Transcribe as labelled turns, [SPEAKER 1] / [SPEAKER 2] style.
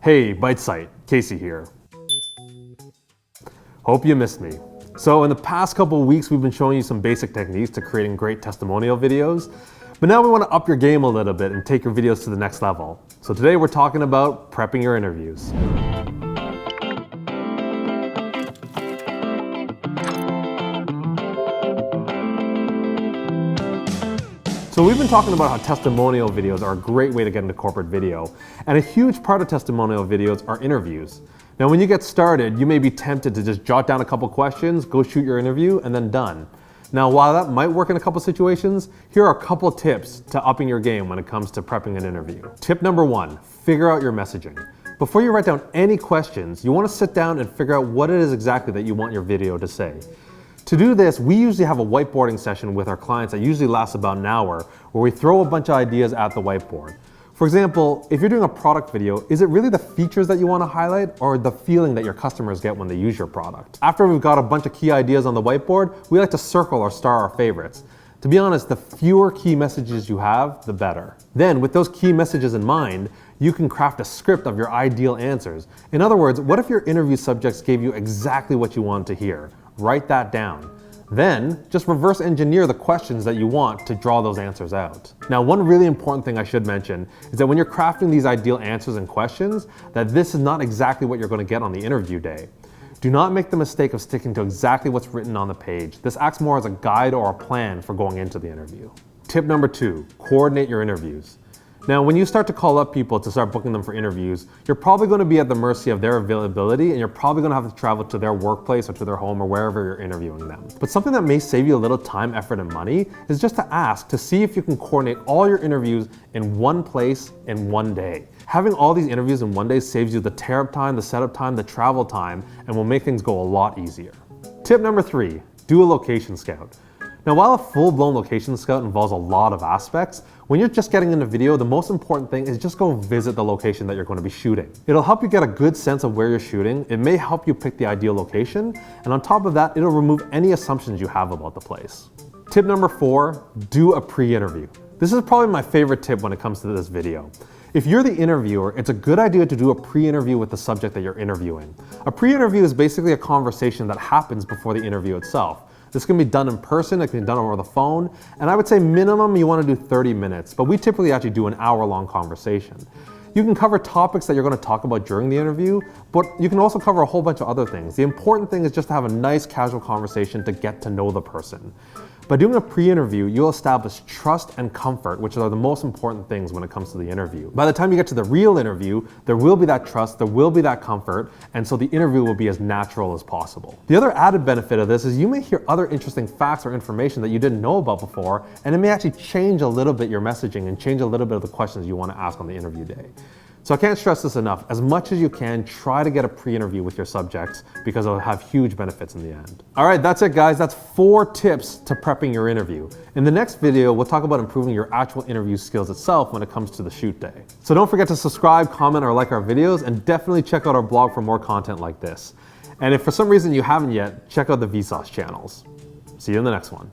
[SPEAKER 1] Hey, BiteSite, Casey here. Hope you missed me. So in the past couple of weeks, we've been showing you some basic techniques to creating great testimonial videos. But now we want to up your game a little bit and take your videos to the next level. So today we're talking about prepping your interviews. So we've been talking about how testimonial videos are a great way to get into corporate video. And a huge part of testimonial videos are interviews. Now when you get started, you may be tempted to just jot down a couple questions, go shoot your interview, and then done. Now while that might work in a couple situations, here are a couple tips to upping your game when it comes to prepping an interview. Tip number 1, figure out your messaging. Before you write down any questions, you want to sit down and figure out what it is exactly that you want your video to say. To do this, we usually have a whiteboarding session with our clients that usually lasts about an hour, where we throw a bunch of ideas at the whiteboard. For example, if you're doing a product video, is it really the features that you want to highlight or the feeling that your customers get when they use your product? After we've got a bunch of key ideas on the whiteboard, we like to circle or star our favorites. To be honest, the fewer key messages you have, the better. Then, with those key messages in mind, you can craft a script of your ideal answers. In other words, what if your interview subjects gave you exactly what you wanted to hear? Write that down. Then, just reverse engineer the questions that you want to draw those answers out. Now, one really important thing I should mention is that when you're crafting these ideal answers and questions, that this is not exactly what you're going to get on the interview day. Do not make the mistake of sticking to exactly what's written on the page. This acts more as a guide or a plan for going into the interview. Tip number 2, coordinate your interviews. Now, when you start to call up people to start booking them for interviews, you're probably going to be at the mercy of their availability, and you're probably going to have to travel to their workplace or to their home or wherever you're interviewing them. But something that may save you a little time, effort, and money is just to ask to see if you can coordinate all your interviews in one place in one day. Having all these interviews in one day saves you the tear-up time, the setup time, the travel time, and will make things go a lot easier. Tip number 3, do a location scout. Now, while a full-blown location scout involves a lot of aspects, when you're just getting into video, the most important thing is just go visit the location that you're going to be shooting. It'll help you get a good sense of where you're shooting, it may help you pick the ideal location, and on top of that, it'll remove any assumptions you have about the place. Tip number 4, do a pre-interview. This is probably my favorite tip when it comes to this video. If you're the interviewer, it's a good idea to do a pre-interview with the subject that you're interviewing. A pre-interview is basically a conversation that happens before the interview itself. This can be done in person, it can be done over the phone, and I would say minimum you want to do 30 minutes, but we typically actually do an hour-long conversation. You can cover topics that you're going to talk about during the interview, but you can also cover a whole bunch of other things. The important thing is just to have a nice casual conversation to get to know the person. By doing a pre-interview, you'll establish trust and comfort, which are the most important things when it comes to the interview. By the time you get to the real interview, there will be that trust, there will be that comfort, and so the interview will be as natural as possible. The other added benefit of this is you may hear other interesting facts or information that you didn't know about before, and it may actually change a little bit your messaging and change a little bit of the questions you want to ask on the interview day. So I can't stress this enough. As much as you can, try to get a pre-interview with your subjects because it'll have huge benefits in the end. All right, that's it guys. That's 4 tips to prepping your interview. In the next video, we'll talk about improving your actual interview skills itself when it comes to the shoot day. So don't forget to subscribe, comment, or like our videos, and definitely check out our blog for more content like this. And if for some reason you haven't yet, check out the Vsauce channels. See you in the next one.